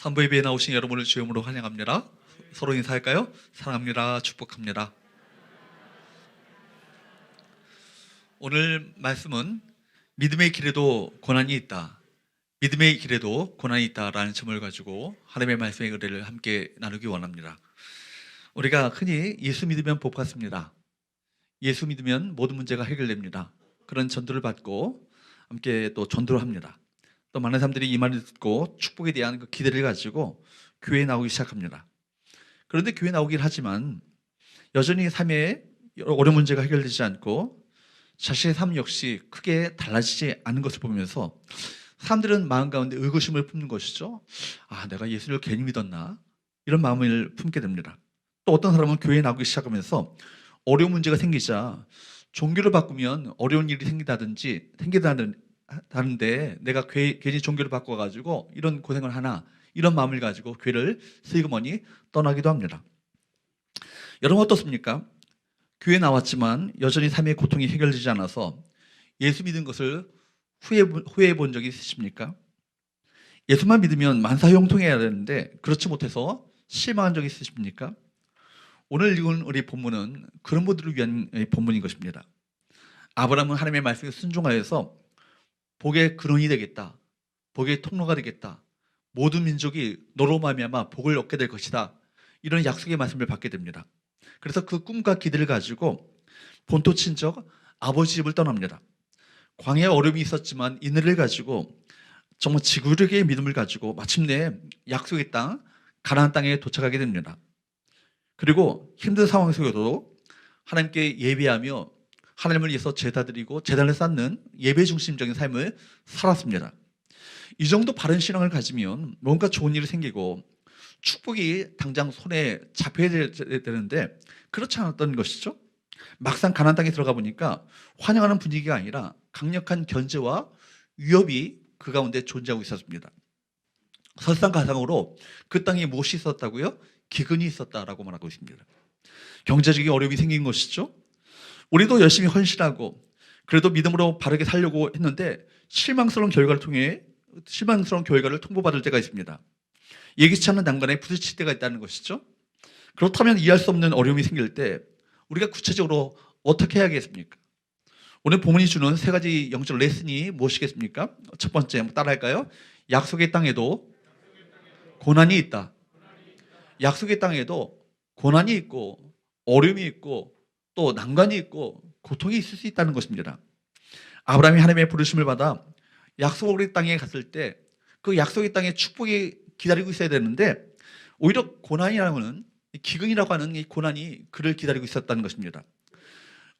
한부 예배에 나오신 여러분을 주임으로 환영합니다. 서로 인사할까요? 사랑합니다. 축복합니다. 오늘 말씀은 믿음의 길에도 고난이 있다. 믿음의 길에도 고난이 있다라는 점을 가지고 하나님의 말씀의 의뢰를 함께 나누기 원합니다. 우리가 흔히 예수 믿으면 복 받습니다. 예수 믿으면 모든 문제가 해결됩니다. 그런 전도를 받고 함께 또 전도를 합니다. 또 많은 사람들이 이 말을 듣고 축복에 대한 그 기대를 가지고 교회에 나오기 시작합니다. 그런데 교회에 나오긴 하지만 여전히 삶에 어려운 문제가 해결되지 않고 자신의 삶 역시 크게 달라지지 않은 것을 보면서 사람들은 마음 가운데 의구심을 품는 것이죠. 내가 예수를 괜히 믿었나? 이런 마음을 품게 됩니다. 또 어떤 사람은 교회에 나오기 시작하면서 어려운 문제가 생기자 종교를 바꾸면 어려운 일이 생기다는데 내가 괜히 종교를 바꿔가지고 이런 고생을 하나, 이런 마음을 가지고 교회를 슬그머니 떠나기도 합니다. 여러분 어떻습니까? 교회에 나왔지만 여전히 삶의 고통이 해결되지 않아서 예수 믿은 것을 후회해 본 적이 있으십니까? 예수만 믿으면 만사형통해야 되는데 그렇지 못해서 실망한 적이 있으십니까? 오늘 읽은 우리 본문은 그런 분들을 위한 본문인 것입니다. 아브라함은 하나님의 말씀에 순종하여서 복의 근원이 되겠다, 복의 통로가 되겠다, 모든 민족이 너로 말미암아 복을 얻게 될 것이다, 이런 약속의 말씀을 받게 됩니다. 그래서 그 꿈과 기대를 가지고 본토 친척 아버지 집을 떠납니다. 광야에 어려움이 있었지만 인내를 가지고 정말 지구력의 믿음을 가지고 마침내 약속의 땅 가나안 땅에 도착하게 됩니다. 그리고 힘든 상황 속에도 하나님께 예배하며 하나님을 위해서 제사드리고 제단을 쌓는 예배 중심적인 삶을 살았습니다. 이 정도 바른 신앙을 가지면 뭔가 좋은 일이 생기고 축복이 당장 손에 잡혀야 되는데 그렇지 않았던 것이죠. 막상 가나안 땅에 들어가 보니까 환영하는 분위기가 아니라 강력한 견제와 위협이 그 가운데 존재하고 있었습니다. 설상가상으로 그 땅에 무엇이 있었다고요? 기근이 있었다라고 말하고 있습니다. 경제적인 어려움이 생긴 것이죠. 우리도 열심히 헌신하고 그래도 믿음으로 바르게 살려고 했는데 실망스러운 결과를 통보받을 때가 있습니다. 예기치 않은 난관에 부딪힐 때가 있다는 것이죠. 그렇다면 이해할 수 없는 어려움이 생길 때 우리가 구체적으로 어떻게 해야겠습니까? 오늘 본문이 주는 세 가지 영적 레슨이 무엇이겠습니까? 첫 번째, 한번 따라할까요? 약속의 땅에도 고난이 있다. 약속의 땅에도 고난이 있고 어려움이 있고 또 난관이 있고 고통이 있을 수 있다는 것입니다. 아브라함이 하나님의 부르심을 받아 약속의 땅에 갔을 때 그 약속의 땅에 축복이 기다리고 있어야 되는데 오히려 고난이라고 하는, 기근이라고 하는 이 고난이 그를 기다리고 있었다는 것입니다.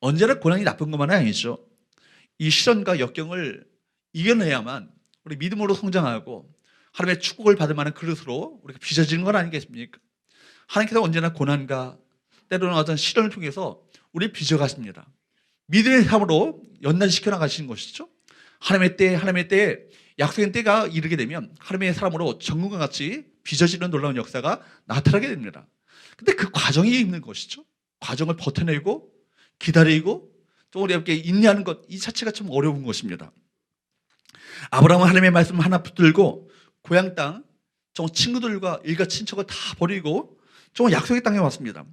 언제나 고난이 나쁜 것만은 아니죠. 이 시련과 역경을 이겨내야만 우리 믿음으로 성장하고 하나님의 축복을 받을 만한 그릇으로 우리가 빚어지는 건 아니겠습니까? 하나님께서 언제나 고난과 때로는 어떤 시련을 통해서 우리를 빚어가십니다. 믿음의 삶으로 연단시켜 나가시는 것이죠. 하나님의 때에 약속의 때가 이르게 되면 하나님의 사람으로 정금과 같이 빚어지는 놀라운 역사가 나타나게 됩니다. 근데 그 과정이 있는 것이죠. 과정을 버텨내고 기다리고 또 우리 함께 인내하는 것, 이 자체가 참 어려운 것입니다. 아브라함은 하나님의 말씀 하나 붙들고 고향 땅, 정말 친구들과 일가 친척을 다 버리고 정말 약속의 땅에 왔습니다.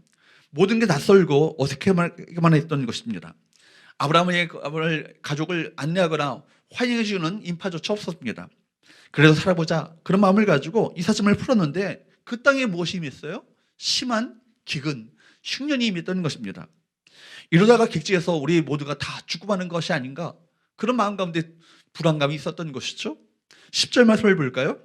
모든 게 낯설고 어색해만 했던 것입니다. 아브라함의 가족을 안내하거나 환영해주는 인파조차 없었습니다. 그래서 살아보자, 그런 마음을 가지고 이삿짐을 풀었는데 그 땅에 무엇이 임했어요? 심한 기근, 흉년이 임했던 것입니다. 이러다가 객지에서 우리 모두가 다 죽고 마는 것이 아닌가, 그런 마음 가운데 불안감이 있었던 것이죠. 10절 말씀을 볼까요?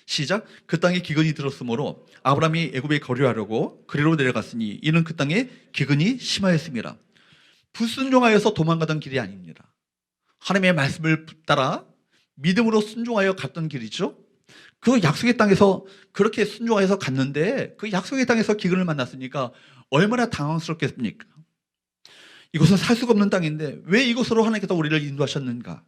시작. 그 땅에 기근이 들었으므로 아브라함이 애굽에 거류하려고 그리로 내려갔으니 이는 그 땅에 기근이 심하였습니다. 불순종하여서 도망가던 길이 아닙니다. 하나님의 말씀을 따라 믿음으로 순종하여 갔던 길이죠. 그 약속의 땅에서 그렇게 순종하여서 갔는데 그 약속의 땅에서 기근을 만났으니까 얼마나 당황스럽겠습니까? 이곳은 살 수가 없는 땅인데 왜 이곳으로 하나님께서 우리를 인도하셨는가?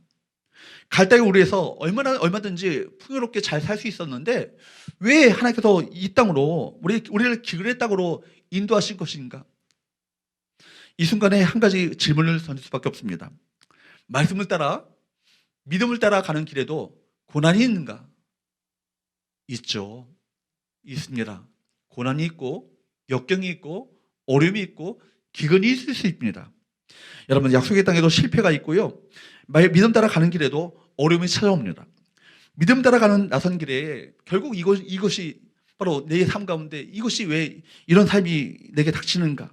갈 땅에 우리에서 얼마든지 풍요롭게 잘 살 수 있었는데 왜 하나님께서 이 땅으로 우리를 기근의 땅으로 인도하신 것인가? 이 순간에 한 가지 질문을 던질 수밖에 없습니다. 말씀을 따라 믿음을 따라 가는 길에도 고난이 있는가? 있죠. 있습니다. 고난이 있고 역경이 있고 어려움이 있고 기근이 있을 수 있습니다. 여러분, 약속의 땅에도 실패가 있고요. 믿음 따라 가는 길에도 어려움이 찾아옵니다. 믿음 따라 가는 나선 길에 결국 이것이 바로 내 삶 가운데 이것이 왜 이런 삶이 내게 닥치는가?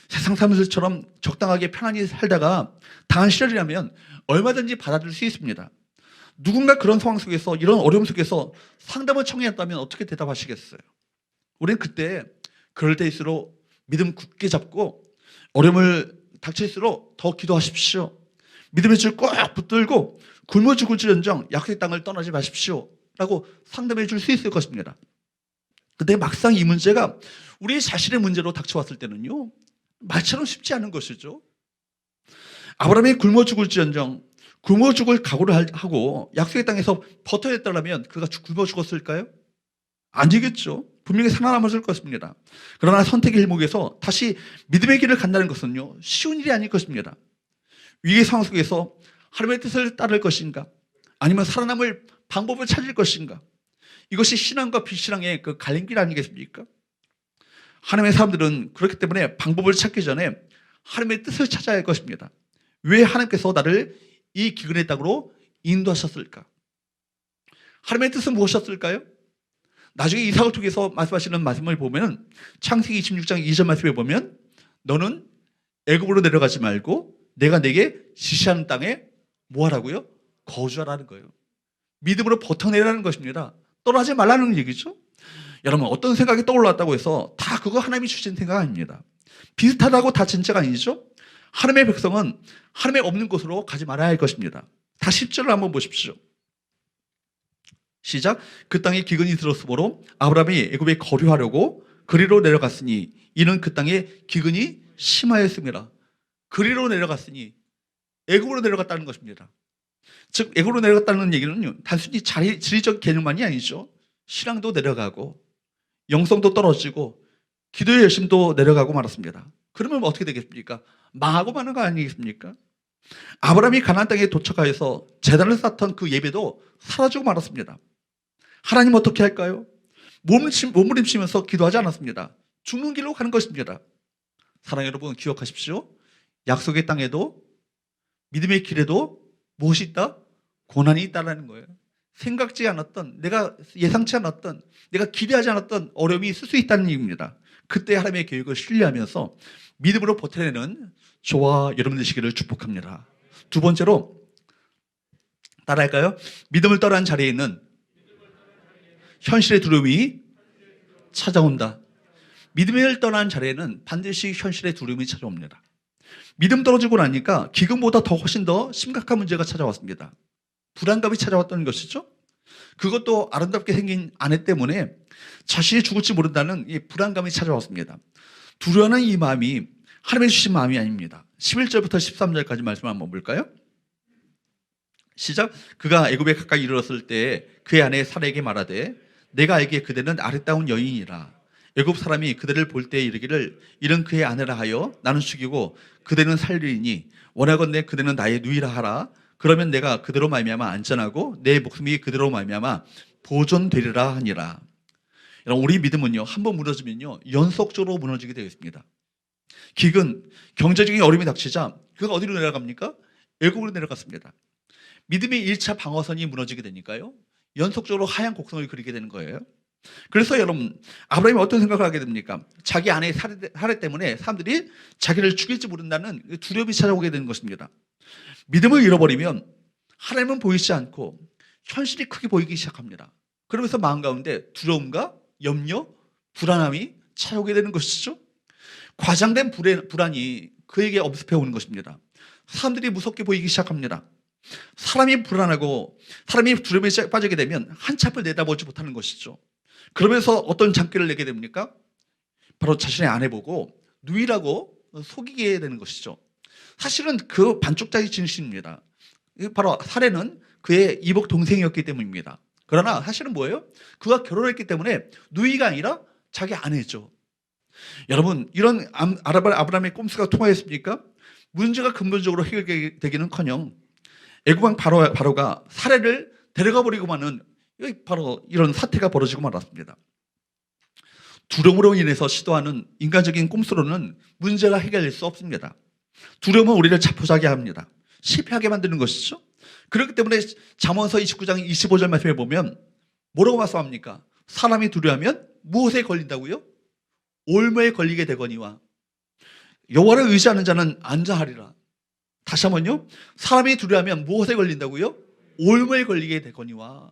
세상 사람들처럼 적당하게 편안히 살다가 당한 시절이라면 얼마든지 받아들일 수 있습니다. 누군가 그런 상황 속에서, 이런 어려움 속에서 상담을 청했다면 어떻게 대답하시겠어요? 우리는 그때 그럴 때일수록 믿음 굳게 잡고 어려움을 닥칠수록 더 기도하십시오. 믿음의 줄 꼭 붙들고 굶어 죽을지언정 약속의 땅을 떠나지 마십시오 라고 상담해 줄 수 있을 것입니다. 근데 막상 이 문제가 우리 자신의 문제로 닥쳐왔을 때는요, 말처럼 쉽지 않은 것이죠. 아브라함이 굶어 죽을지언정 굶어 죽을 각오를 하고 약속의 땅에서 버텨냈다면 그가 굶어 죽었을까요? 아니겠죠. 분명히 살아남았을 것입니다. 그러나 선택의 길목에서 다시 믿음의 길을 간다는 것은요, 쉬운 일이 아닐 것입니다. 위기의 상황 속에서 하나님의 뜻을 따를 것인가, 아니면 살아남을 방법을 찾을 것인가, 이것이 신앙과 비신앙의 그 갈림길 아니겠습니까? 하나님의 사람들은 그렇기 때문에 방법을 찾기 전에 하나님의 뜻을 찾아야 할 것입니다. 왜 하나님께서 나를 이 기근의 땅으로 인도하셨을까? 하나님의 뜻은 무엇이었을까요? 나중에 이삭을 통해서 말씀하시는 말씀을 보면 창세기 26장 2절 말씀에 보면 너는 애굽으로 내려가지 말고 내가 내게 지시하는 땅에 뭐 하라고요? 거주하라는 거예요. 믿음으로 버텨내라는 것입니다. 떠나지 말라는 얘기죠. 여러분, 어떤 생각이 떠올랐다고 해서 다 그거 하나님이 주신 생각 아닙니다. 비슷하다고 다 진짜가 아니죠. 하나님의 백성은 하나님의 없는 곳으로 가지 말아야 할 것입니다. 다 10절을 한번 보십시오. 시작. 그 땅에 기근이 들었으므로 아브라함이 애굽에 거류하려고 그리로 내려갔으니 이는 그 땅에 기근이 심하였습니다. 그리로 내려갔으니 애굽으로 내려갔다는 것입니다. 즉 애굽으로 내려갔다는 얘기는 단순히 지리적 개념만이 아니죠. 신앙도 내려가고 영성도 떨어지고 기도의 열심도 내려가고 말았습니다. 그러면 어떻게 되겠습니까? 망하고 마는 거 아니겠습니까? 아브라함이 가나안 땅에 도착하여서 제단을 쌓던 그 예배도 사라지고 말았습니다. 하나님 어떻게 할까요? 몸부림치면서 기도하지 않았습니다. 죽는 길로 가는 것입니다. 사랑하는 여러분, 기억하십시오. 약속의 땅에도 믿음의 길에도 무엇이 있다? 고난이 있다는 거예요. 생각지 않았던, 내가 예상치 않았던, 내가 기대하지 않았던 어려움이 있을 수 있다는 얘기입니다. 그때 하나님의 계획을 신뢰하면서 믿음으로 버텨내는 저와 여러분 되시기를 축복합니다. 두 번째로 따라할까요? 믿음을 떠난 자리에 있는 현실의 두려움이 찾아온다. 믿음을 떠난 자리에는 반드시 현실의 두려움이 찾아옵니다. 믿음 떨어지고 나니까 기근보다 훨씬 더 심각한 문제가 찾아왔습니다. 불안감이 찾아왔던 것이죠. 그것도 아름답게 생긴 아내 때문에 자신이 죽을지 모른다는 이 불안감이 찾아왔습니다. 두려워하는 이 마음이 하나님의 주신 마음이 아닙니다. 11절부터 13절까지 말씀 한번 볼까요? 시작. 그가 애굽에 가까이 이르렀을 때 그의 아내 사라에게 말하되 내가 알기에 그대는 아름다운 여인이라. 애굽 사람이 그대를 볼 때 이르기를 이는 그의 아내라 하여 나는 죽이고 그대는 살리니 원하건대 그대는 나의 누이라 하라. 그러면 내가 그대로 말미암아 안전하고 내 목숨이 그대로 말미암아 보존되리라 하니라. 여러분, 우리 믿음은요, 한번 무너지면요 연속적으로 무너지게 되어 있습니다. 기근, 경제적인 어려움이 닥치자 그가 어디로 내려갑니까? 애굽으로 내려갔습니다. 믿음의 1차 방어선이 무너지게 되니까요 연속적으로 하얀 곡선을 그리게 되는 거예요. 그래서 여러분, 아브라함이 어떤 생각을 하게 됩니까? 자기 아내의 살해 때문에 사람들이 자기를 죽일지 모른다는 두려움이 찾아오게 되는 것입니다. 믿음을 잃어버리면 하나님은 보이지 않고 현실이 크게 보이기 시작합니다. 그러면서 마음 가운데 두려움과 염려, 불안함이 찾아오게 되는 것이죠. 과장된 불안이 그에게 엄습해 오는 것입니다. 사람들이 무섭게 보이기 시작합니다. 사람이 불안하고 사람이 두려움에 빠지게 되면 한치 앞을 내다보지 못하는 것이죠. 그러면서 어떤 장기를 내게 됩니까? 바로 자신의 아내 보고 누이라고 속이게 되는 것이죠. 사실은 그 반쪽짜리 진실입니다. 바로 사례는 그의 이복 동생이었기 때문입니다. 그러나 사실은 뭐예요? 그가 결혼했기 때문에 누이가 아니라 자기 아내죠. 여러분, 이런 아브라함의 꼼수가 통하였습니까? 문제가 근본적으로 해결되기는커녕 애굽 왕 바로가 사례를 데려가 버리고 마는 바로 이런 사태가 벌어지고 말았습니다. 두려움으로 인해서 시도하는 인간적인 꼼수로는 문제가 해결될 수 없습니다. 두려움은 우리를 자포자기하게 합니다. 실패하게 만드는 것이죠. 그렇기 때문에 잠언서 29장 25절 말씀에 보면 뭐라고 말씀합니까? 사람이 두려워하면 무엇에 걸린다고요? 올무에 걸리게 되거니와 여호와를 의지하는 자는 안전하리라. 다시 한번요. 사람이 두려워하면 무엇에 걸린다고요? 올무에 걸리게 되거니와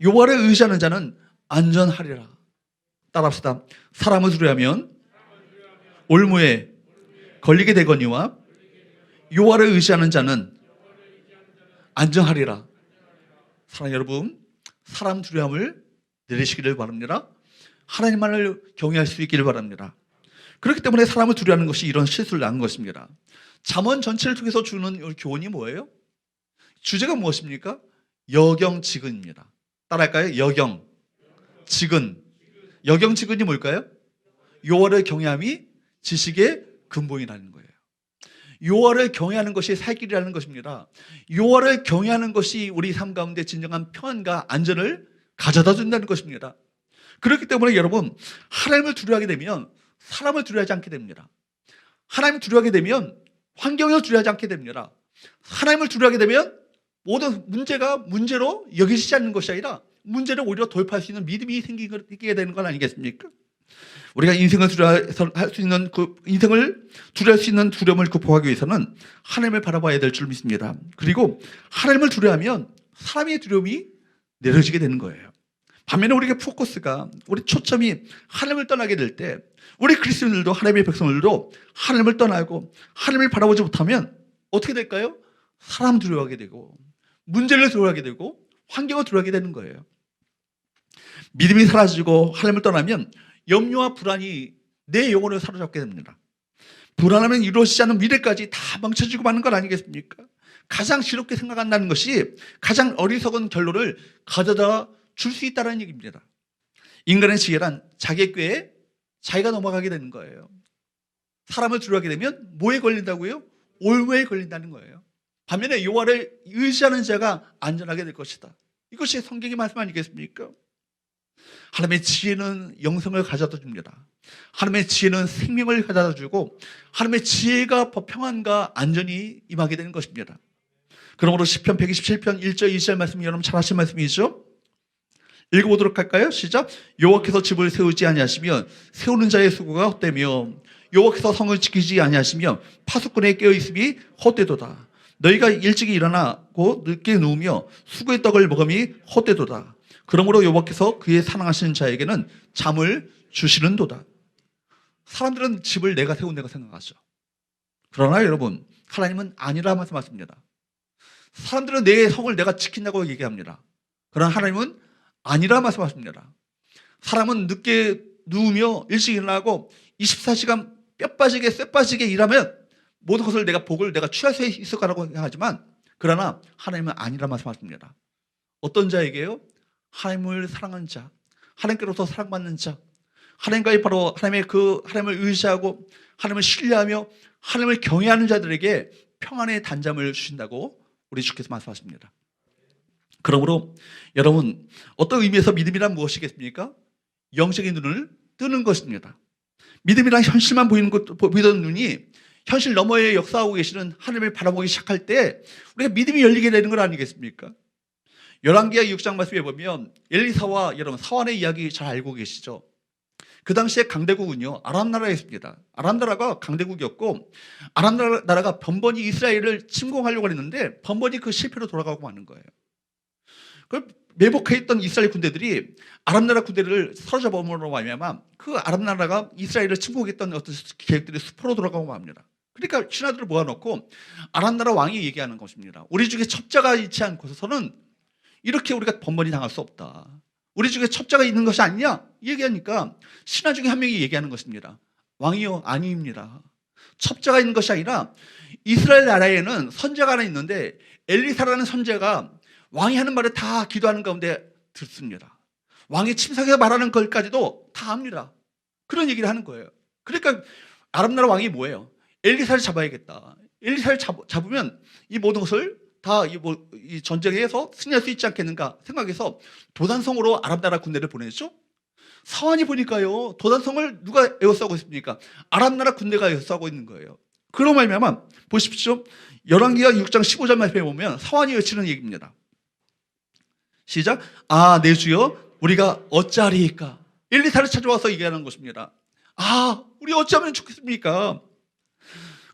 여호와를 의지하는 자는 안전하리라. 따라합시다. 사람을 두려워하면 올무에 걸리게 되거니와 여호와를 의지하는 자는 안전하리라. 사랑하는 여러분, 사람 두려움을 내리시기를 바랍니다. 하나님만을 경외할 수 있기를 바랍니다. 그렇기 때문에 사람을 두려워하는 것이 이런 실수를 낳은 것입니다. 잠언 전체를 통해서 주는 교훈이 뭐예요? 주제가 무엇입니까? 여경지근입니다. 따라할까요? 여경지근. 여경지근이 뭘까요? 여호와를 경외함이 지식의 근본이라는 거예요. 여호와를 경외하는 것이 살 길이라는 것입니다. 여호와를 경외하는 것이 우리 삶 가운데 진정한 평안과 안전을 가져다 준다는 것입니다. 그렇기 때문에 여러분, 하나님을 두려워하게 되면 사람을 두려워하지 않게 됩니다. 하나님을 두려워하게 되면 환경을 두려워하지 않게 됩니다. 하나님을 두려워하게 되면 모든 문제가 문제로 여기지 않는 것이 아니라 문제를 오히려 돌파할 수 있는 믿음이 생기게 되는 건 아니겠습니까? 우리가 인생을 두려워해서 할 수 있는 인생을 두려워할 수 있는 두려움을 극복하기 위해서는 하나님을 바라봐야 될 줄 믿습니다. 그리고 하나님을 두려워하면 사람의 두려움이 내려지게 되는 거예요. 반면에 우리가 포커스가 우리 초점이 하나님을 떠나게 될 때 우리 그리스도인들도 하나님의 백성들도 하나님을 떠나고 하나님을 바라보지 못하면 어떻게 될까요? 사람 두려워하게 되고 문제를 두려워하게 되고 환경을 두려워하게 되는 거예요. 믿음이 사라지고 하나님을 떠나면 염려와 불안이 내 영혼을 사로잡게 됩니다. 불안하면 이루어지지 않은 미래까지 다 망쳐지고 마는 건 아니겠습니까? 가장 지롭게 생각한다는 것이 가장 어리석은 결론을 가져다 줄 수 있다는 얘기입니다. 인간의 지혜란 자기의 꾀에 자기가 넘어가게 되는 거예요. 사람을 두려워하게 되면 뭐에 걸린다고요? 올무에 걸린다는 거예요. 반면에 여호와를 의지하는 자가 안전하게 될 것이다. 이것이 성경의 말씀 아니겠습니까? 하나님의 지혜는 영성을 가져다 줍니다. 하나님의 지혜는 생명을 가져다 주고 하나님의 지혜가 평안과 안전이 임하게 되는 것입니다. 그러므로 시편 127편 1절 2절 말씀이 여러분 잘 아시는 말씀이죠? 읽어보도록 할까요? 시작. 여호와께서 집을 세우지 아니하시며 세우는 자의 수고가 헛되며 여호와께서 성을 지키지 아니하시며 파수꾼의 깨어있음이 헛되도다. 너희가 일찍이 일어나고 늦게 누우며 수고의 떡을 먹음이 헛되도다. 그러므로 여호와께서 그의 사랑하시는 자에게는 잠을 주시는도다. 사람들은 집을 내가 세운다고 생각하죠. 그러나 여러분, 하나님은 아니라 말씀하십니다. 사람들은 내 성을 내가 지킨다고 얘기합니다. 그러나 하나님은 아니라 말씀하십니다. 사람은 늦게 누우며 일찍 일어나고 24시간 뼈 빠지게 쇠 빠지게 일하면 모든 것을 복을 내가 취할 수 있을 거라고 생각하지만 그러나 하나님은 아니라 말씀하십니다. 어떤 자에게요? 하나님을 사랑하는 자, 하나님께로서 사랑받는 자, 하나님과의 바로 하나님을 의지하고 하나님을 신뢰하며 하나님을 경외하는 자들에게 평안의 단잠을 주신다고 우리 주께서 말씀하십니다. 그러므로 여러분, 어떤 의미에서 믿음이란 무엇이겠습니까? 영적인 눈을 뜨는 것입니다. 믿음이란 현실만 보이던 눈이 현실 너머에 역사하고 계시는 하나님을 바라보기 시작할 때 우리가 믿음이 열리게 되는 것 아니겠습니까? 열왕기하 6장 말씀에 보면 엘리사와 여러분 사환의 이야기 잘 알고 계시죠? 그 당시에 강대국은요 아람 나라였습니다. 아람 나라가 강대국이었고 아람 나라가 번번이 이스라엘을 침공하려고 했는데 번번이 그 실패로 돌아가고 마는 거예요. 매복해 있던 이스라엘 군대들이 아람 나라 군대를 사로잡음으로 말미암아 그 아람 나라가 이스라엘을 침공했던 어떤 계획들이 수포로 돌아가고 맙니다. 그러니까 신하들을 모아놓고 아람 나라 왕이 얘기하는 것입니다. 우리 중에 첩자가 있지 않고서는 이렇게 우리가 번번이 당할 수 없다. 우리 중에 첩자가 있는 것이 아니냐? 얘기하니까 신하 중에 한 명이 얘기하는 것입니다. 왕이요, 아니입니다. 첩자가 있는 것이 아니라 이스라엘 나라에는 선자가 하나 있는데 엘리사라는 선자가 왕이 하는 말을 다 기도하는 가운데 듣습니다. 왕이 침상에서 말하는 것까지도 다 합니다. 그런 얘기를 하는 거예요. 그러니까 아람 나라 왕이 뭐예요? 엘리사를 잡아야겠다. 엘리사를 잡으면 이 모든 것을 다 이 전쟁에서 승리할 수 있지 않겠는가 생각해서 도단성으로 아람 나라 군대를 보내죠. 사환이 보니까요, 도단성을 누가 에워싸고 있습니까? 아람 나라 군대가 에워싸고 있는 거예요. 그런 말미암아 보십시오. 열왕기하 6장 15절 말씀에 보면 사환이 외치는 얘기입니다. 시작. 아, 내 주여, 우리가 어찌하리이까? 엘리사를 찾아와서 얘기하는 것입니다. 아, 우리 어찌하면 좋겠습니까?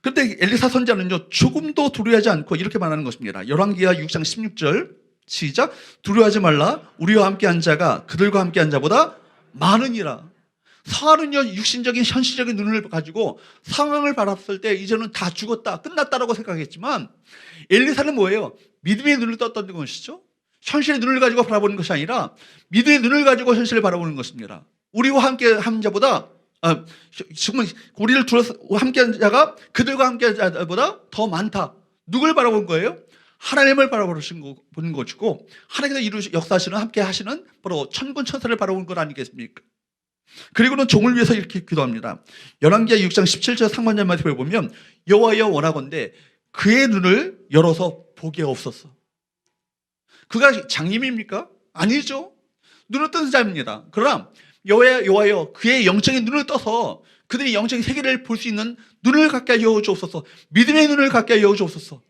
그런데 엘리사 선지자는요, 조금도 두려워하지 않고 이렇게 말하는 것입니다. 열왕기하 6장 16절 시작. 두려워하지 말라. 우리와 함께한 자가 그들과 함께한 자보다 많으니라. 사울은요, 육신적인 현실적인 눈을 가지고 상황을 바라봤을 때 이제는 다 죽었다, 끝났다라고 생각했지만 엘리사는 뭐예요? 믿음의 눈을 떴던 것이죠. 현실의 눈을 가지고 바라보는 것이 아니라 믿음의 눈을 가지고 현실을 바라보는 것입니다. 우리와 함께한 자보다 지금은 우리를 둘러서 함께한 자가 그들과 함께한 자보다 더 많다. 누굴 바라본 거예요? 하나님을 바라보는 것이고, 하나님께서 역사하시는, 함께 하시는 바로 천군 천사를 바라보는 것 아니겠습니까? 그리고는 종을 위해서 이렇게 기도합니다. 열왕기하 6장 17절 상반절 말씀에 보면 여호와여 원하건대 그의 눈을 열어서 보게 없었어. 그가 장님입니까? 아니죠. 눈을 뜬 자입니다. 그러나 여호와여 그의 영적인 눈을 떠서 그들이 영적인 세계를 볼 수 있는 눈을 갖게 하여 주옵소서. 믿음의 눈을 갖게 하여 주옵소서.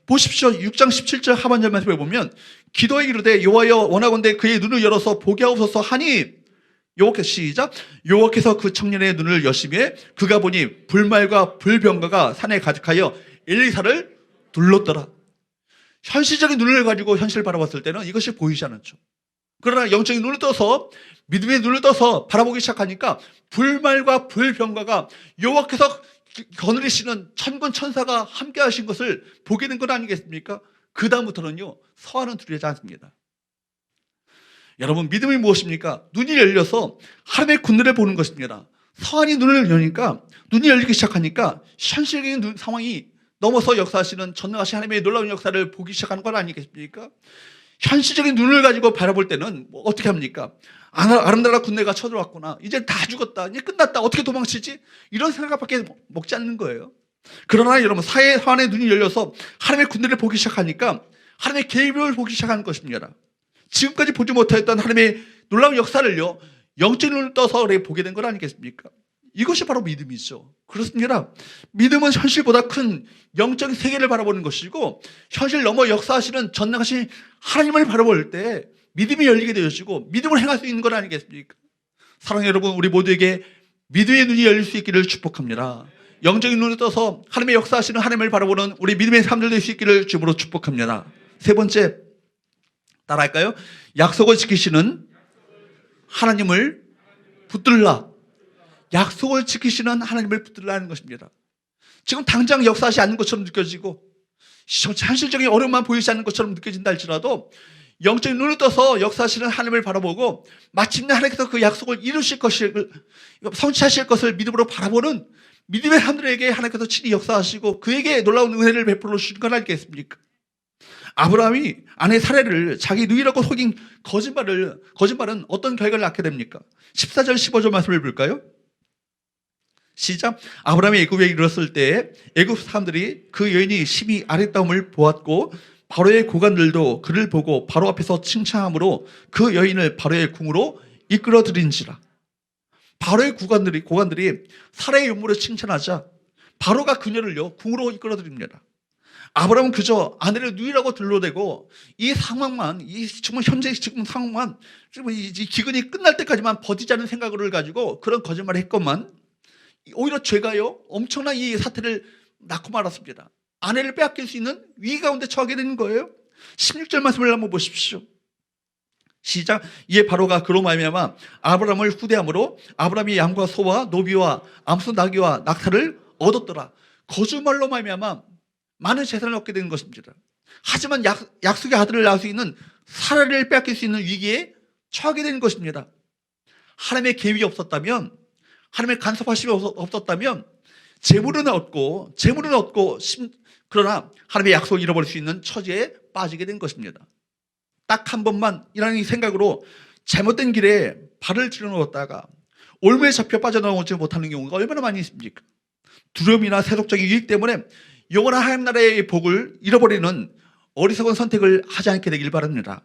보십시오. 6장 17절 하반절 말씀에 보면 기도에 이르되 여호와여 원하건대 그의 눈을 열어서 보게 하옵소서 하니 여호와께서 시작. 여호와께서 그 청년의 눈을 여시매 그가 보니 불말과 불병거가 산에 가득하여 엘리사를 둘렀더라. 현실적인 눈을 가지고 현실을 바라봤을 때는 이것이 보이지 않았죠. 그러나 영적인 눈을 떠서 믿음의 눈을 떠서 바라보기 시작하니까 불말과 불병거가 여호와께서 거느리시는 천군 천사가 함께 하신 것을 보게 된 것 아니겠습니까? 그 다음부터는요, 사환은 두려워하지 않습니다. 여러분, 믿음이 무엇입니까? 눈이 열려서 하나님의 군대를 보는 것입니다. 사환이 눈을 여니까, 눈이 열리기 시작하니까 현실적인 상황이 넘어서 역사하시는 전능하신 하나님의 놀라운 역사를 보기 시작하는 것 아니겠습니까? 현실적인 눈을 가지고 바라볼 때는 어떻게 합니까? 아람 나라 군대가 쳐들어왔구나. 이제 다 죽었다. 이제 끝났다. 어떻게 도망치지? 이런 생각밖에 먹지 않는 거예요. 그러나 여러분, 사환의 눈이 열려서 하나님의 군대를 보기 시작하니까 하나님의 계획을 보기 시작하는 것입니다. 지금까지 보지 못했던 하나님의 놀라운 역사를요, 영적인 눈을 떠서 보게 된 것 아니겠습니까? 이것이 바로 믿음이죠. 그렇습니다. 믿음은 현실보다 큰 영적인 세계를 바라보는 것이고, 현실 넘어 역사하시는 전능하신 하나님을 바라볼 때 믿음이 열리게 되어지고 믿음을 행할 수 있는 것 아니겠습니까? 사랑하는 여러분, 우리 모두에게 믿음의 눈이 열릴 수 있기를 축복합니다. 영적인 눈을 떠서 하나님의 역사하시는 하나님을 바라보는 우리 믿음의 삶들 될 수 있기를 주님으로 축복합니다. 세 번째, 따라할까요? 약속을 지키시는 하나님을 붙들라. 약속을 지키시는 하나님을 붙들라는 것입니다. 지금 당장 역사하지 않는 것처럼 느껴지고 현실적인 어려움만 보이지 않는 것처럼 느껴진다 할지라도 영적인 눈을 떠서 역사하시는 하나님을 바라보고 마침내 하나님께서 그 약속을 이루실 것을, 성취하실 것을 믿음으로 바라보는 믿음의 사람들에게 하나님께서 친히 역사하시고 그에게 놀라운 은혜를 베풀어 주신 건 아니겠습니까? 아브라함이 아내 사례를 자기 누이라고 속인 거짓말은 어떤 결과를 낳게 됩니까? 14절 15절 말씀을 볼까요? 시작. 아브라함이 애굽에 이르렀을 때 애굽 사람들이 그 여인이 심히 아름다움을 보았고 바로의 고관들도 그를 보고 바로 앞에서 칭찬함으로 그 여인을 바로의 궁으로 이끌어 들인지라. 바로의 고관들이 사례의 유물을 칭찬하자 바로가 그녀를요 궁으로 이끌어 드립니다. 아브라함은 그저 아내를 누이라고 들러대고 이 상황만, 이 정말 현재 지금 상황만, 지금 이 기근이 끝날 때까지만 버티자는 생각을 가지고 그런 거짓말을 했건만 오히려 죄가요 엄청난 이 사태를 낳고 말았습니다. 아내를 빼앗길 수 있는 위기 가운데 처하게 되는 거예요. 16절 말씀을 한번 보십시오. 시작. 이에 바로가 그로 말미암아 아브라함을 후대함으로 아브라함이 양과 소와 노비와 암소 나귀와 낙타를 얻었더라. 거짓말로 말미암아 많은 재산을 얻게 되는 것입니다. 하지만 약속의 아들을 낳을 수 있는 사라를 빼앗길 수 있는 위기에 처하게 되는 것입니다. 하나님의 계획이 없었다면, 하나님의 간섭하심이 없었다면 재물은 얻고 그러나 하나님의 약속을 잃어버릴 수 있는 처지에 빠지게 된 것입니다. 딱 한 번만 이라는 생각으로 잘못된 길에 발을 들여놓았다가 올무에 잡혀 빠져나오지 못하는 경우가 얼마나 많이 있습니까? 두려움이나 세속적인 유익 때문에 영원한 하나님 나라의 복을 잃어버리는 어리석은 선택을 하지 않게 되길 바랍니다.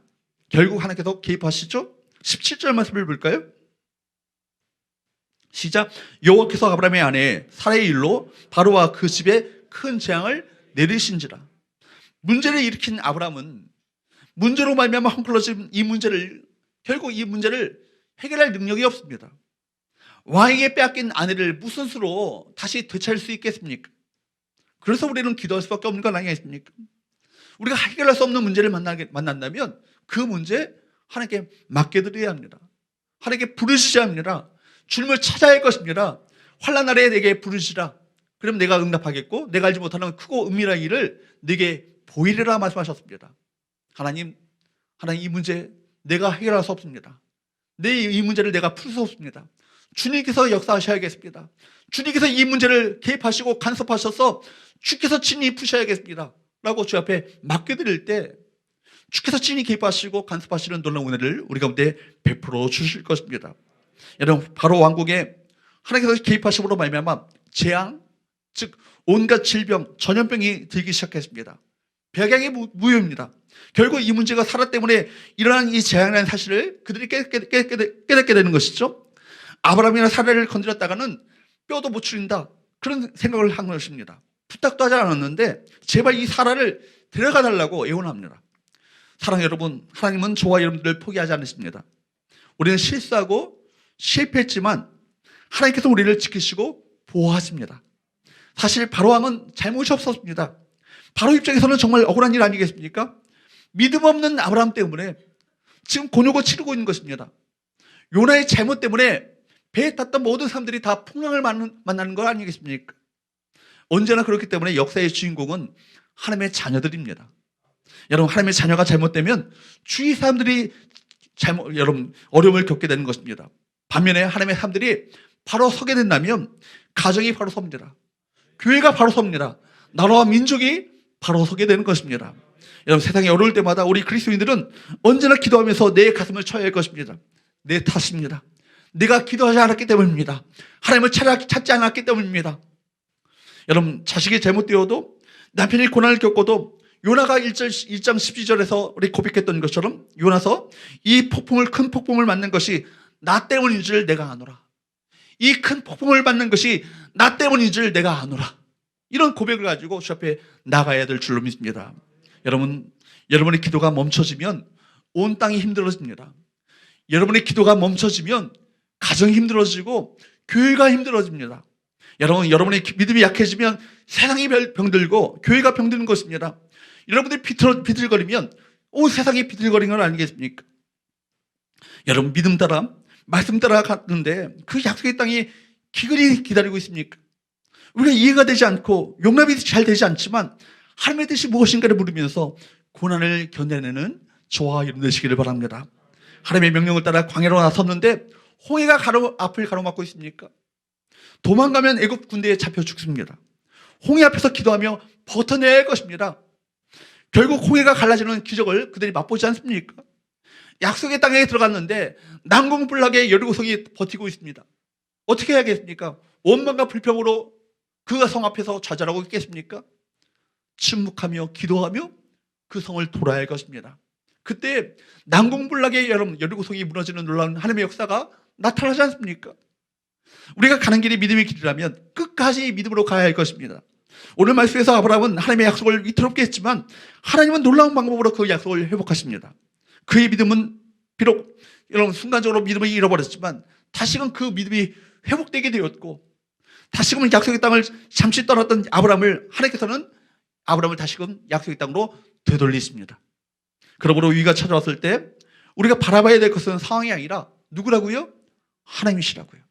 결국 하나님께서 개입하시죠. 17절 말씀을 볼까요? 시작. 여호와께서 아브라함의 아내 사라의 일로 바로와 그 집에 큰 재앙을 내리신지라. 문제를 일으킨 아브라함은 문제로 말미암아 헝클어진 이 문제를 결국 이 문제를 해결할 능력이 없습니다. 왕에게 빼앗긴 아내를 무슨 수로 다시 되찾을 수 있겠습니까? 그래서 우리는 기도할 수밖에 없는 건 아니겠습니까? 우리가 해결할 수 없는 문제를 만난다면 그 문제 하나님께 맡겨드려야 합니다. 하나님께 부르시셔야 합니다. 주님을 찾아야 할 것입니다. 환난 날에 내게 부르시라. 그럼 내가 응답하겠고 내가 알지 못하는 크고 은밀한 일을 내게 보이리라 말씀하셨습니다. 하나님 이 문제 내가 해결할 수 없습니다. 이 문제를 내가 풀 수 없습니다. 주님께서 역사하셔야겠습니다. 주님께서 이 문제를 개입하시고 간섭하셔서 주께서 친히 푸셔야겠습니다. 라고 주 앞에 맡겨드릴 때 주께서 친히 개입하시고 간섭하시는 놀라운 은혜를 우리 가운데 베풀어 주실 것입니다. 여러분, 바로 왕국에 하나님께서 개입하심으로 말미암아 재앙, 즉 온갖 질병, 전염병이 들기 시작했습니다. 백양의 무효입니다. 결국 이 문제가 사라 때문에 일어난 이 재앙이라는 사실을 그들이 깨닫게 되는 것이죠. 아브라함이나 사라를 건드렸다가는 뼈도 못 추린다, 그런 생각을 한 것입니다. 부탁도 하지 않았는데 제발 이 사라를 데려가 달라고 애원합니다. 사랑 여러분, 하나님은 저와 여러분들을 포기하지 않으십니다. 우리는 실수하고 실패했지만 하나님께서 우리를 지키시고 보호하십니다. 사실 바로 왕은 잘못이 없었습니다. 바로 입장에서는 정말 억울한 일 아니겠습니까? 믿음 없는 아브라함 때문에 지금 곤욕을 치르고 있는 것입니다. 요나의 잘못 때문에 배에 탔던 모든 사람들이 다 풍랑을 만나는 거 아니겠습니까? 언제나 그렇기 때문에 역사의 주인공은 하나님의 자녀들입니다. 여러분, 하나님의 자녀가 잘못되면 주위 사람들이 여러분 어려움을 겪게 되는 것입니다. 반면에 하나님의 사람들이 바로 서게 된다면 가정이 바로 섭니다. 교회가 바로 섭니다. 나라와 민족이 바로 서게 되는 것입니다. 여러분, 세상이 어려울 때마다 우리 그리스도인들은 언제나 기도하면서 내 가슴을 쳐야 할 것입니다. 내 탓입니다. 내가 기도하지 않았기 때문입니다. 하나님을 찾지 않았기 때문입니다. 여러분, 자식이 잘못되어도 남편이 고난을 겪어도 요나가 1장 12절에서 우리 고백했던 것처럼 요나서 이 큰 폭풍을 맞는 것이 나 때문인 줄 내가 아노라. 이 큰 폭풍을 맞는 것이 나 때문인 줄 내가 아노라. 이런 고백을 가지고 주 앞에 나가야 될 줄로 믿습니다. 여러분, 여러분의 기도가 멈춰지면 온 땅이 힘들어집니다. 여러분의 기도가 멈춰지면 가정이 힘들어지고 교회가 힘들어집니다. 여러분의 믿음이 약해지면 세상이 병들고 교회가 병드는 것입니다. 여러분들이 비틀거리면 온 세상이 비틀거리는 건 아니겠습니까? 여러분, 믿음 따라 말씀 따라 갔는데 그 약속의 땅이 기근이 기다리고 있습니까? 우리가 이해가 되지 않고 용납이 잘 되지 않지만 하나님의 뜻이 무엇인가를 물으면서 고난을 견뎌내는 저와 여러분 되시기를 바랍니다. 하나님의 명령을 따라 광야로 나섰는데 홍해가 앞을 가로막고 있습니까? 도망가면 애굽 군대에 잡혀 죽습니다. 홍해 앞에서 기도하며 버텨내야 할 것입니다. 결국 홍해가 갈라지는 기적을 그들이 맛보지 않습니까? 약속의 땅에 들어갔는데 난공불락의 여리고성이 버티고 있습니다. 어떻게 해야겠습니까? 원망과 불평으로 그 성 앞에서 좌절하고 있겠습니까? 침묵하며 기도하며 그 성을 돌아야 할 것입니다. 그때 난공불락의 여리고성이 무너지는 놀라운 하나님의 역사가 나타나지 않습니까? 우리가 가는 길이 믿음의 길이라면 끝까지 믿음으로 가야 할 것입니다. 오늘 말씀에서 아브라함은 하나님의 약속을 위태롭게 했지만 하나님은 놀라운 방법으로 그 약속을 회복하십니다. 그의 믿음은 비록 여러분 순간적으로 믿음을 잃어버렸지만 다시금 그 믿음이 회복되게 되었고 다시금 약속의 땅을 잠시 떠났던 하나님께서는 아브라함을 다시금 약속의 땅으로 되돌리십니다. 그러므로 위기가 찾아왔을 때 우리가 바라봐야 될 것은 상황이 아니라 누구라고요? 하나님이시라고요.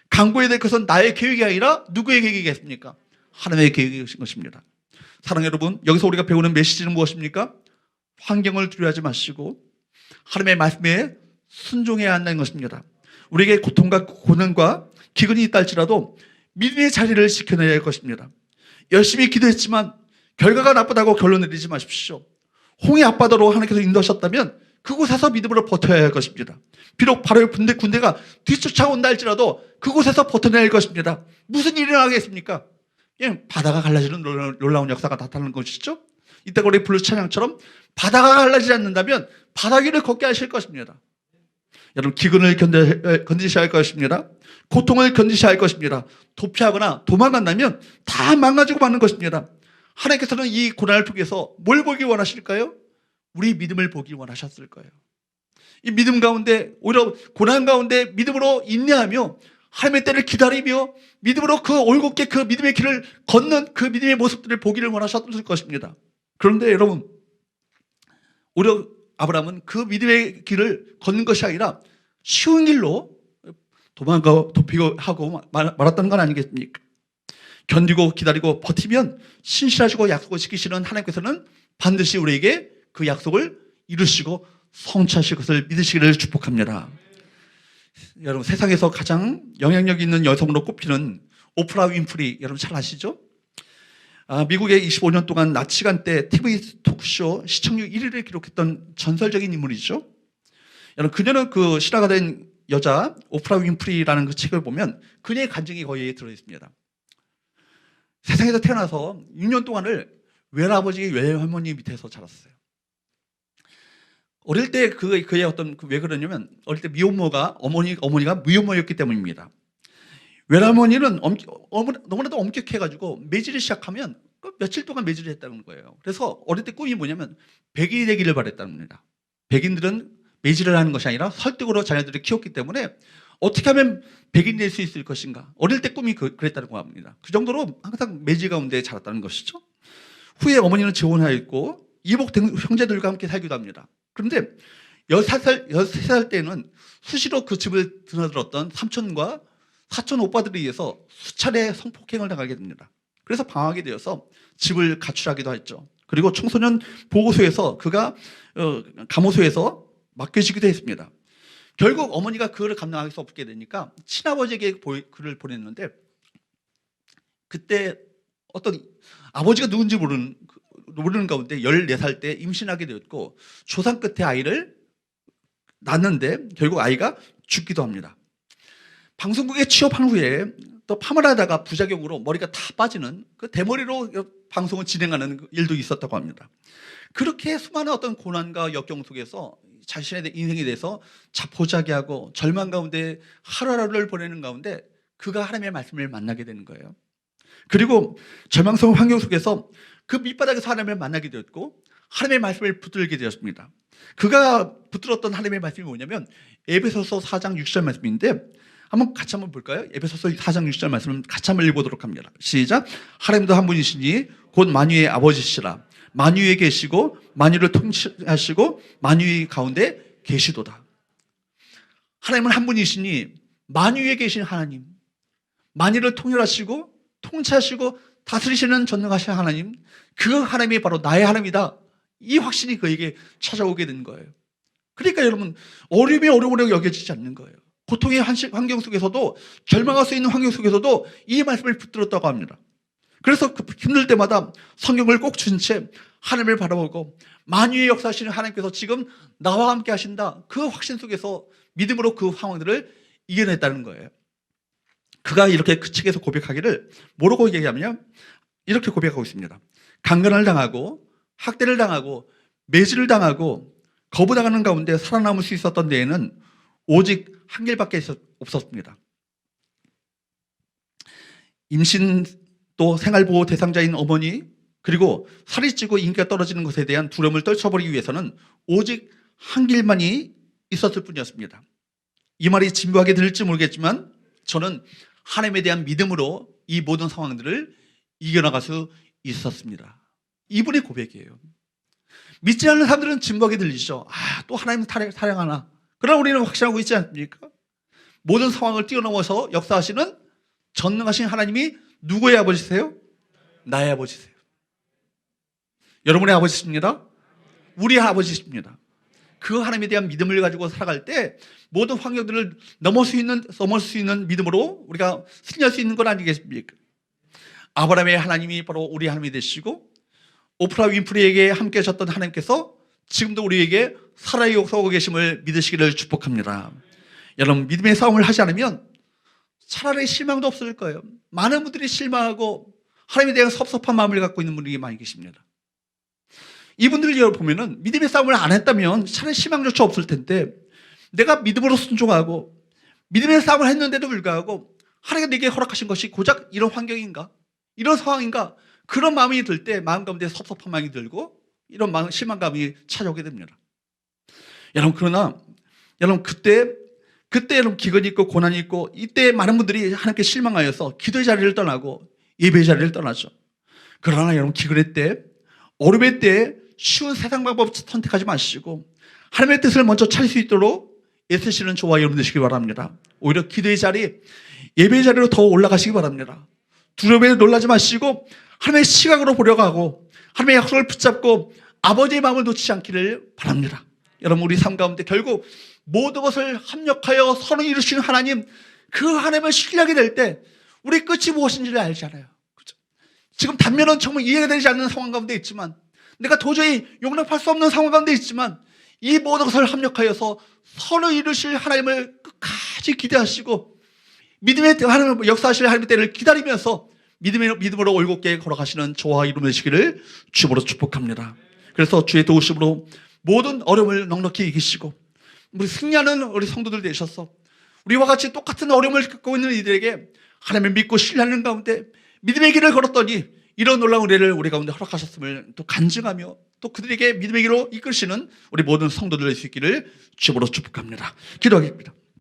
강구해야 될 것은 나의 계획이 아니라 누구의 계획이겠습니까? 하나님의 계획이신 것입니다. 사랑하는 여러분, 여기서 우리가 배우는 메시지는 무엇입니까? 환경을 두려워하지 마시고 하나님의 말씀에 순종해야 한다는 것입니다. 우리에게 고통과 고난과 기근이 있다 할지라도 믿음의 자리를 지켜내야 할 것입니다. 열심히 기도했지만 결과가 나쁘다고 결론 내리지 마십시오. 홍해 앞바다로 하나님께서 인도하셨다면 그곳에서 믿음으로 버텨야 할 것입니다. 비록 바로의 군대가 뒤쫓아온다 할지라도 그곳에서 버텨내야 할 것입니다. 무슨 일이 일어나겠습니까? 바다가 갈라지는 놀라운 역사가 나타나는 것이죠. 이따가 우리 블루 찬양처럼 바다가 갈라지지 않는다면 바다 위를 걷게 하실 것입니다. 여러분, 기근을 견디셔야 할 것입니다. 고통을 견디셔야 할 것입니다. 도피하거나 도망간다면 다 망가지고 마는 것입니다. 하나님께서는 이 고난을 통해서 뭘 보기 원하실까요? 우리 믿음을 보기 원하셨을 거예요. 이 믿음 가운데, 오히려 고난 가운데 믿음으로 인내하며 하나님의 때를 기다리며 믿음으로 그 올곧게 그 믿음의 길을 걷는 그 믿음의 모습들을 보기를 원하셨을 것입니다. 그런데 여러분, 오히려 아브라함은 그 믿음의 길을 걷는 것이 아니라 쉬운 길로 도피고 하고 말았다는 건 아니겠습니까? 견디고 기다리고 버티면 신실하시고 약속을 지키시는 하나님께서는 반드시 우리에게 그 약속을 이루시고 성취하실 것을 믿으시기를 축복합니다. 여러분, 세상에서 가장 영향력 있는 여성으로 꼽히는 오프라 윈프리, 여러분 잘 아시죠? 미국에 25년 동안 낮 시간 때 TV 토크쇼 시청률 1위를 기록했던 전설적인 인물이죠. 여러분, 그녀는 그 신화가 된 여자 오프라 윈프리라는 그 책을 보면 그녀의 간증이 거기에 들어있습니다. 세상에서 태어나서 6년 동안을 외할아버지, 외할머니 밑에서 자랐어요. 어릴 때 그의 어떤 왜 그러냐면 어릴 때 미혼모가 어머니가 미혼모였기 때문입니다. 외할머니는 너무나도 엄격해가지고 매질을 시작하면 며칠 동안 매질을 했다는 거예요. 그래서 어릴 때 꿈이 뭐냐면 백인이 되기를 바랬다는 겁니다. 백인들은 매질을 하는 것이 아니라 설득으로 자녀들을 키웠기 때문에 어떻게 하면 백인이 될 수 있을 것인가. 어릴 때 꿈이 그랬다는 겁니다. 그 정도로 항상 매질 가운데 자랐다는 것이죠. 후에 어머니는 재혼하였고 이복 형제들과 함께 살기도 합니다. 그런데 13살 때는 수시로 그 집을 드나들었던 삼촌과 사촌 오빠들에 의해서 수차례 성폭행을 당하게 됩니다. 그래서 방황하게 되어서 집을 가출하기도 했죠. 그리고 청소년 보호소에서 그가 감호소에서 맡겨지기도 했습니다. 결국 어머니가 그를 감당할 수 없게 되니까 친아버지에게 그를 보냈는데 그때 어떤 아버지가 누군지 모르는 가운데 14살 때 임신하게 되었고 조상 끝에 아이를 낳는데 결국 아이가 죽기도 합니다. 방송국에 취업한 후에 또 파마를 하다가 부작용으로 머리가 다 빠지는 그 대머리로 방송을 진행하는 일도 있었다고 합니다. 그렇게 수많은 어떤 고난과 역경 속에서 자신의 인생에 대해서 자포자기하고 절망 가운데 하루하루를 보내는 가운데 그가 하나님의 말씀을 만나게 되는 거예요. 그리고 절망스러운 환경 속에서 그 밑바닥에서 하나님을 만나게 되었고 하나님의 말씀을 붙들게 되었습니다. 그가 붙들었던 하나님의 말씀이 뭐냐면 에베소서 4장 6절 말씀인데 같이 한번 볼까요? 에베소서 4장 6절 말씀을 같이 한번 읽어보도록 합니다. 시작. 하나님도 한 분이시니 곧 만유의 아버지시라. 만유에 계시고 만유를 통치하시고 만유 가운데 계시도다. 하나님은 한 분이시니 만유에 계신 하나님, 만유를 통일하시고 통치하시고 다스리시는 전능하신 하나님, 그 하나님이 바로 나의 하나님이다. 이 확신이 그에게 찾아오게 된 거예요. 그러니까 여러분, 어려움이 어려움으로 여겨지지 않는 거예요. 고통의 환경 속에서도, 절망할 수 있는 환경 속에서도 이 말씀을 붙들었다고 합니다. 그래서 힘들 때마다 성경을 꼭 준 채 하나님을 바라보고 만유의 역사하시는 하나님께서 지금 나와 함께 하신다. 그 확신 속에서 믿음으로 그 상황들을 이겨냈다는 거예요. 그가 이렇게 그 책에서 고백하기를 뭐라고 얘기하면 이렇게 고백하고 있습니다. 강간을 당하고 학대를 당하고 매질을 당하고 거부당하는 가운데 살아남을 수 있었던 데에는 오직 한 길밖에 없었습니다. 임신 또 생활보호 대상자인 어머니, 그리고 살이 찌고 인기가 떨어지는 것에 대한 두려움을 떨쳐버리기 위해서는 오직 한 길만이 있었을 뿐이었습니다. 이 말이 진부하게 들릴지 모르겠지만 저는 하나님에 대한 믿음으로 이 모든 상황들을 이겨나갈 수 있었습니다. 이분의 고백이에요. 믿지 않는 사람들은 진부하게 들리죠. 또 하나님 사랑하나. 그러나 우리는 확신하고 있지 않습니까? 모든 상황을 뛰어넘어서 역사하시는 전능하신 하나님이 누구의 아버지세요? 나의 아버지세요. 여러분의 아버지십니다. 우리의 아버지십니다. 그 하나님에 대한 믿음을 가지고 살아갈 때 모든 환경들을 넘을 수 있는 믿음으로 우리가 승리할 수 있는 건 아니겠습니까? 아브라함의 하나님이 바로 우리 하나님이 되시고 오프라 윈프리에게 함께 하셨던 하나님께서 지금도 우리에게 살아 역사하고 계심을 믿으시기를 축복합니다. 여러분, 믿음의 싸움을 하지 않으면 차라리 실망도 없을 거예요. 많은 분들이 실망하고 하나님에 대한 섭섭한 마음을 갖고 있는 분들이 많이 계십니다. 이분들 보면은 믿음의 싸움을 안 했다면 차라리 희망조차 없을 텐데, 내가 믿음으로 순종하고 믿음의 싸움을 했는데도 불구하고 하나님께 내게 허락하신 것이 고작 이런 환경인가? 이런 상황인가? 그런 마음이 들 때 마음 가운데 섭섭한 마음이 들고 이런 마음, 실망감이 찾아오게 됩니다. 여러분, 그러나 여러분 그때 여러분 기근이 있고 고난이 있고, 이때 많은 분들이 하나님께 실망하여서 기도의 자리를 떠나고 예배의 자리를 떠나죠. 그러나 여러분, 기근의 때, 어려움의 때 쉬운 세상 방법 선택하지 마시고 하나님의 뜻을 먼저 찾을 수 있도록 애쓰시는 저와 여러분 되시기 바랍니다. 오히려 기도의 자리, 예배의 자리로 더 올라가시기 바랍니다. 두려움에 놀라지 마시고 하나님의 시각으로 보려고 하고 하나님의 약속을 붙잡고 아버지의 마음을 놓치지 않기를 바랍니다. 여러분, 우리 삶 가운데 결국 모든 것을 합력하여 선을 이루시는 하나님, 그 하나님을 신뢰하게 될 때 우리 끝이 무엇인지를 알잖아요. 그렇죠? 지금 단면은 정말 이해가 되지 않는 상황 가운데 있지만, 내가 도저히 용납할 수 없는 상황 가운데 있지만, 이 모든 것을 합력하여서 선을 이루실 하나님을 끝까지 기대하시고 믿음의 하나님 역사하실 하나님의 때를 기다리면서 믿음으로 올곧게 걸어가시는 저와 여러분 되시기를 주님으로 축복합니다. 그래서 주의 도우심으로 모든 어려움을 넉넉히 이기시고 우리 승리하는 우리 성도들 되셔서 우리와 같이 똑같은 어려움을 겪고 있는 이들에게 하나님을 믿고 신뢰하는 가운데 믿음의 길을 걸었더니 이런 놀라운 은혜를 우리 가운데 허락하셨음을 또 간증하며 또 그들에게 믿음의 길로 이끌시는 우리 모든 성도들 될 수 있기를 주님으로 축복합니다. 기도하겠습니다.